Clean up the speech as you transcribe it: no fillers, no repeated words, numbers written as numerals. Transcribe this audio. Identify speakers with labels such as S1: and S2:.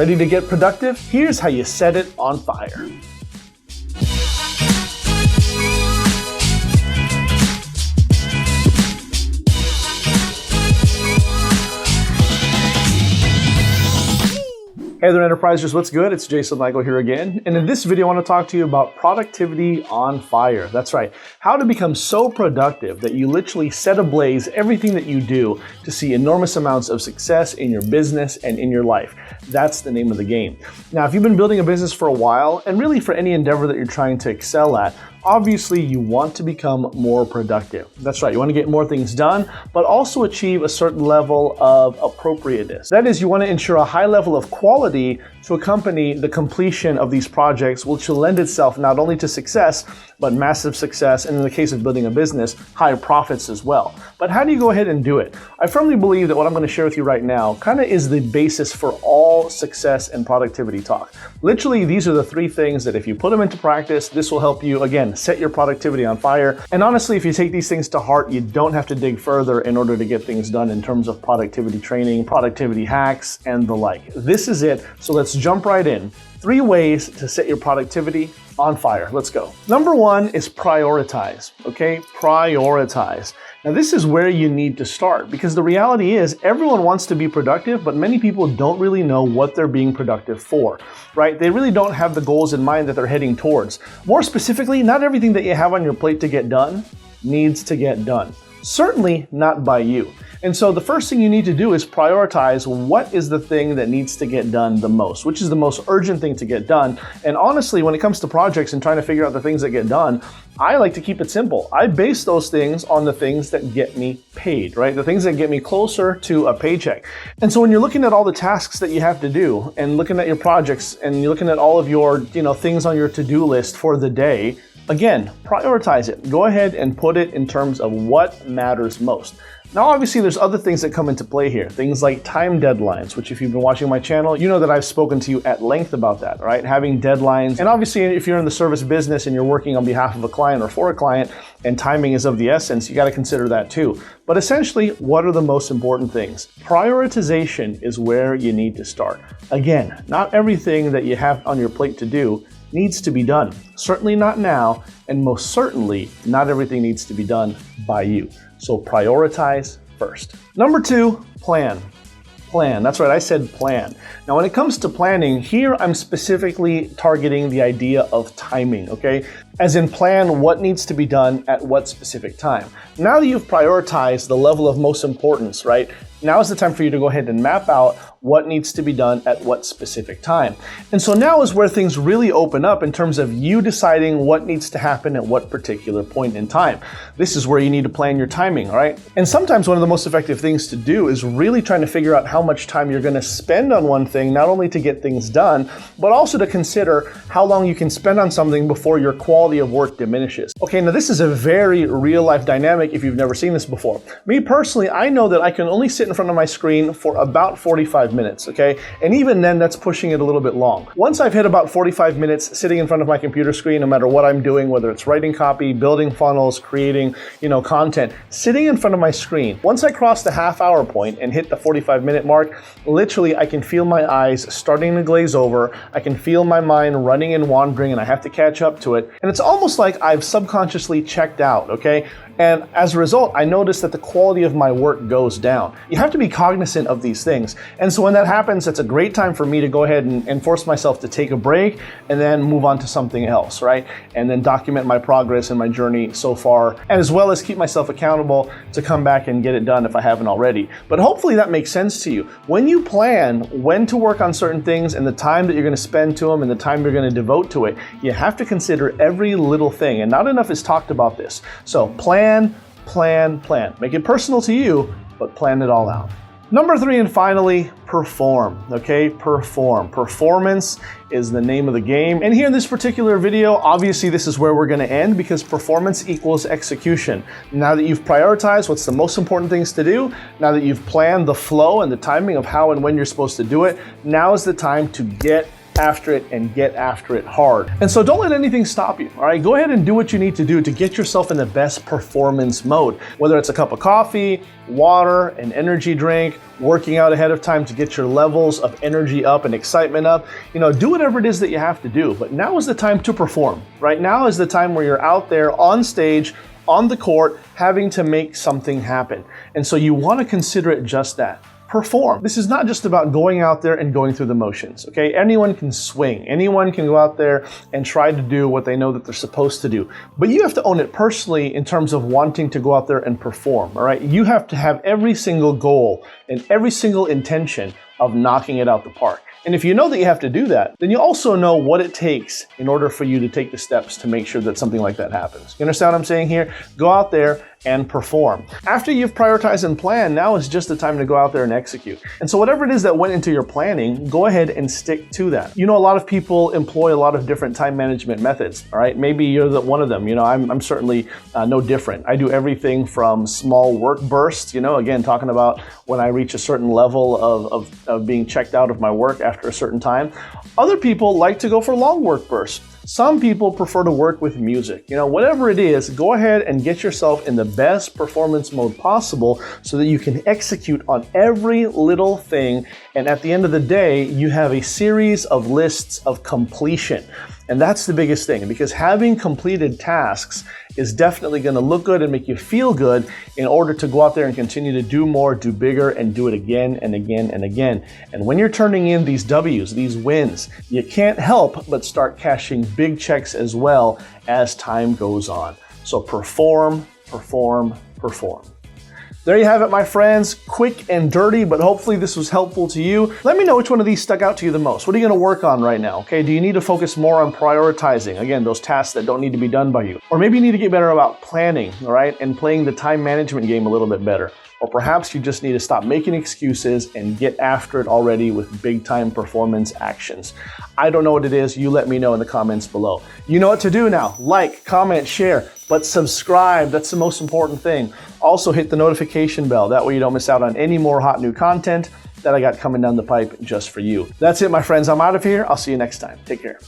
S1: Ready to get productive? Here's how you set it on fire. Hey there, Enterprisers, what's good? It's Jason Michael here again. And in this video, I want to talk to you about productivity on fire. That's right. How to become so productive that you literally set ablaze everything that you do to see enormous amounts of success in your business and in your life. That's the name of the game. Now, if you've been building a business for a while, and really for any endeavor that you're trying to excel at, obviously, you want to become more productive. That's right, you want to get more things done, but also achieve a certain level of appropriateness. That is, you want to ensure a high level of quality to accompany the completion of these projects, which will lend itself not only to success, but massive success, and in the case of building a business, higher profits as well. But how do you go ahead and do it? I firmly believe that what I'm going to share with you right now kind of is the basis for all success and productivity talk. Literally, these are the three things that if you put them into practice, this will help you, again, set your productivity on fire. And honestly, if you take these things to heart, you don't have to dig further in order to get things done in terms of productivity training, productivity hacks, and the like. This is it. So let's jump right in. 3 ways to set your productivity on fire. Let's go. Number 1 is prioritize, okay? Prioritize. Now, this is where you need to start because the reality is everyone wants to be productive, but many people don't really know what they're being productive for, right? They really don't have the goals in mind that they're heading towards. More specifically, not everything that you have on your plate to get done needs to get done. Certainly not by you. And so the first thing you need to do is prioritize what is the thing that needs to get done the most, which is the most urgent thing to get done. And honestly, when it comes to projects and trying to figure out the things that get done, I like to keep it simple. I base those things on the things that get me paid, right? The things that get me closer to a paycheck. And so when you're looking at all the tasks that you have to do and looking at your projects and you're looking at all of your, things on your to-do list for the day, again, prioritize it. Go ahead and put it in terms of what matters most. Now, obviously, there's other things that come into play here. Things like time deadlines, which if you've been watching my channel, you know that I've spoken to you at length about that, right? Having deadlines. And obviously, if you're in the service business and you're working on behalf of a client or for a client and timing is of the essence, you got to consider that too. But essentially, what are the most important things? Prioritization is where you need to start. Again, not everything that you have on your plate to do needs to be done. Certainly not now, and most certainly not everything needs to be done by you. So prioritize first. Number 2, plan. Plan. That's right, I said plan. Now, when it comes to planning, here I'm specifically targeting the idea of timing, okay? As in plan what needs to be done at what specific time. Now that you've prioritized the level of most importance, right? Now is the time for you to go ahead and map out what needs to be done at what specific time. And so now is where things really open up in terms of you deciding what needs to happen at what particular point in time. This is where you need to plan your timing, all right? And sometimes one of the most effective things to do is really trying to figure out how much time you're going to spend on one thing, not only to get things done, but also to consider how long you can spend on something before your quality of work diminishes. Okay, now this is a very real life dynamic if you've never seen this before. Me personally, I know that I can only sit in front of my screen for about 45 minutes, okay? And even then, that's pushing it a little bit long. Once I've hit about 45 minutes sitting in front of my computer screen, no matter what I'm doing, whether it's writing copy, building funnels, creating, content, sitting in front of my screen, once I cross the half-hour point and hit the 45-minute mark, literally I can feel my eyes starting to glaze over, I can feel my mind running and wandering, and I have to catch up to it. And it's almost like I've subconsciously checked out, okay? And as a result, I notice that the quality of my work goes down. You have to be cognizant of these things. And so when that happens, it's a great time for me to go ahead and force myself to take a break and then move on to something else, right? And then document my progress and my journey so far, and as well as keep myself accountable to come back and get it done if I haven't already. But hopefully that makes sense to you. When you plan when to work on certain things and the time that you're going to spend to them and the time you're going to devote to it, you have to consider every little thing. And not enough is talked about this. So plan. Make it personal to you, but plan it all out. Number 3, and finally, perform, okay? Perform. Performance is the name of the game. And here in this particular video, obviously this is where we're gonna end because performance equals execution. Now that you've prioritized what's the most important things to do, now that you've planned the flow and the timing of how and when you're supposed to do it, now is the time to get after it and get after it hard. And so don't let anything stop you, all right? Go ahead and do what you need to do to get yourself in the best performance mode, whether it's a cup of coffee, water, an energy drink, working out ahead of time to get your levels of energy up and excitement up. You know, do whatever it is that you have to do, but now is the time to perform. Right now is the time where you're out there on stage, on the court, having to make something happen. And so you want to consider it just that. Perform. This is not just about going out there and going through the motions, okay? Anyone can swing. Anyone can go out there and try to do what they know that they're supposed to do. But you have to own it personally in terms of wanting to go out there and perform, all right? You have to have every single goal and every single intention of knocking it out the park. And if you know that you have to do that, then you also know what it takes in order for you to take the steps to make sure that something like that happens. You understand what I'm saying here? Go out there and perform. After you've prioritized and planned, now is just the time to go out there and execute. And so whatever it is that went into your planning, go ahead and stick to that. You know, a lot of people employ a lot of different time management methods, all right? Maybe you're one of them. You know, I'm certainly no different. I do everything from small work bursts, you know, again, talking about when I reach a certain level of being checked out of my work after a certain time. Other people like to go for long work bursts. Some people prefer to work with music. You know, whatever it is, go ahead and get yourself in the best performance mode possible so that you can execute on every little thing. And at the end of the day, you have a series of lists of completion. And that's the biggest thing, because having completed tasks is definitely going to look good and make you feel good in order to go out there and continue to do more, do bigger, and do it again and again and again. And when you're turning in these W's, these wins, you can't help but start cashing big checks as well as time goes on. So perform, perform, perform. There you have it, my friends. Quick and dirty, but hopefully this was helpful to you. Let me know which one of these stuck out to you the most. What are you going to work on right now? Okay, do you need to focus more on prioritizing, again, those tasks that don't need to be done by you? Or maybe you need to get better about planning, all right, and playing the time management game a little bit better. Or perhaps you just need to stop making excuses and get after it already with big time performance actions. I don't know what it is. You let me know in the comments below. You know what to do now. Like, comment, share, but subscribe. That's the most important thing. Also hit the notification bell. That way you don't miss out on any more hot new content that I got coming down the pipe just for you. That's it, my friends. I'm out of here. I'll see you next time. Take care.